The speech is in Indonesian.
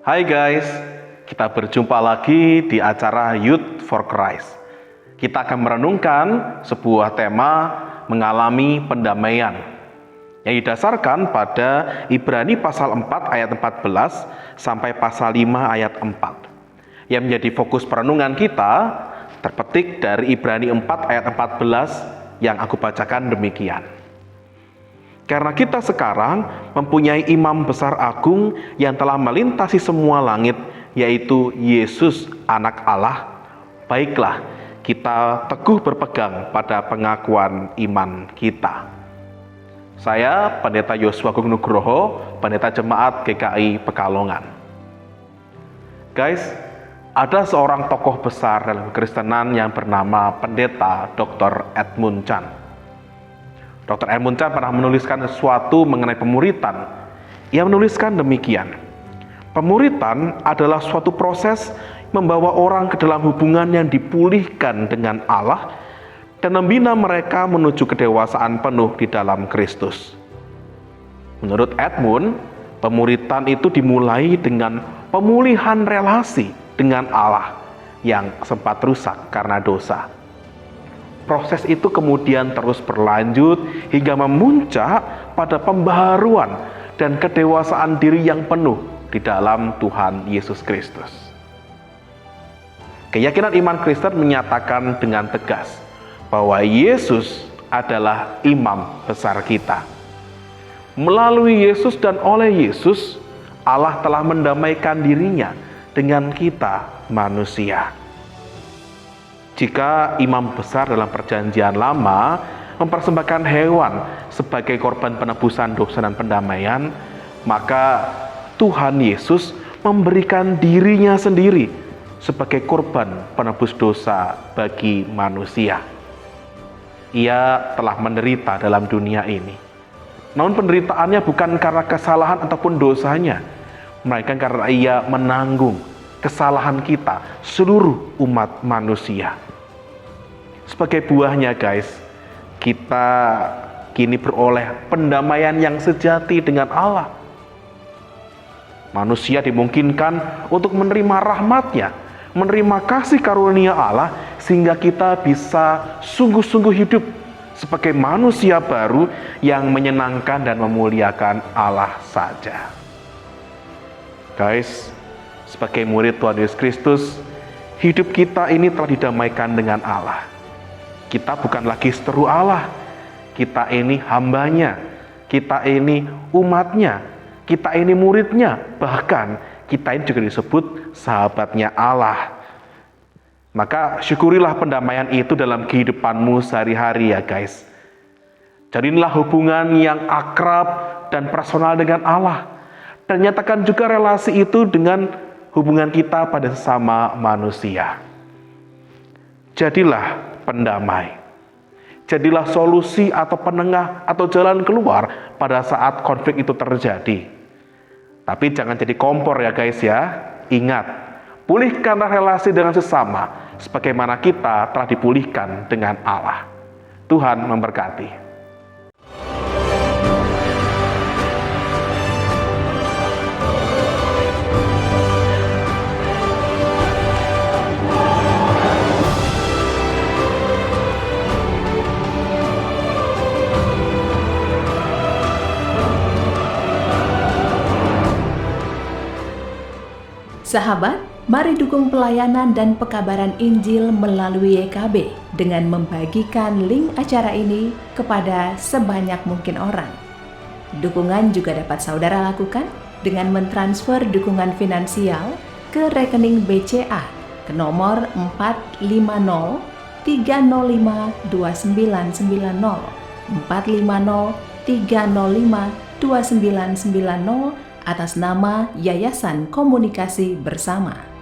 Hai guys, kita berjumpa lagi di acara Youth for Christ. Kita akan merenungkan sebuah tema mengalami pendamaian yang didasarkan pada Ibrani pasal 4 ayat 14 sampai pasal 5 ayat 4. Yang menjadi fokus perenungan kita terpetik dari Ibrani 4 ayat 14 yang aku bacakan demikian. Karena kita sekarang mempunyai imam besar agung yang telah melintasi semua langit, yaitu Yesus anak Allah. Baiklah, kita teguh berpegang pada pengakuan iman kita. Saya Pendeta Yosua Agung Nugroho, Pendeta Jemaat GKI Pekalongan. Guys, ada seorang tokoh besar dalam kekristenan yang bernama Pendeta Dr. Edmund Chan. Dr. Edmund Chan pernah menuliskan sesuatu mengenai pemuritan. Ia menuliskan demikian. Pemuritan adalah suatu proses membawa orang ke dalam hubungan yang dipulihkan dengan Allah dan membina mereka menuju kedewasaan penuh di dalam Kristus. Menurut Edmund, pemuritan itu dimulai dengan pemulihan relasi dengan Allah yang sempat rusak karena dosa. Proses itu kemudian terus berlanjut hingga memuncak pada pembaharuan dan kedewasaan diri yang penuh di dalam Tuhan Yesus Kristus. Keyakinan iman Kristen menyatakan dengan tegas bahwa Yesus adalah imam besar kita. Melalui Yesus dan oleh Yesus, Allah telah mendamaikan dirinya dengan kita manusia. Jika imam besar dalam perjanjian lama mempersembahkan hewan sebagai korban penebusan dosa dan pendamaian, maka Tuhan Yesus memberikan dirinya sendiri sebagai korban penebus dosa bagi manusia. Ia telah menderita dalam dunia ini. Namun penderitaannya bukan karena kesalahan ataupun dosanya, melainkan karena ia menanggung kesalahan kita, seluruh umat manusia. Sebagai buahnya guys, kita kini beroleh pendamaian yang sejati dengan Allah. Manusia dimungkinkan untuk menerima rahmat-Nya, menerima kasih karunia Allah, sehingga kita bisa sungguh-sungguh hidup sebagai manusia baru yang menyenangkan dan memuliakan Allah saja. Guys, sebagai murid Tuhan Yesus Kristus, hidup kita ini telah didamaikan dengan Allah. Kita bukan lagi seteru Allah, kita ini hambanya, kita ini umatnya, kita ini muridnya, bahkan kita ini juga disebut sahabatnya Allah. Maka syukurilah pendamaian itu dalam kehidupanmu sehari-hari ya guys. Jadilah hubungan yang akrab dan personal dengan Allah, dan nyatakan juga relasi itu dengan hubungan kita pada sesama manusia. Jadilah pendamai. Jadilah solusi atau penengah atau jalan keluar pada saat konflik itu terjadi. Tapi jangan jadi kompor ya guys ya. Ingat, pulihkanlah relasi dengan sesama sebagaimana kita telah dipulihkan dengan Allah. Tuhan memberkati. Sahabat, mari dukung pelayanan dan pekabaran Injil melalui YKB dengan membagikan link acara ini kepada sebanyak mungkin orang. Dukungan juga dapat saudara lakukan dengan mentransfer dukungan finansial ke rekening BCA ke nomor 450 305 2990 450 305 2990 atas nama Yayasan Komunikasi Bersama.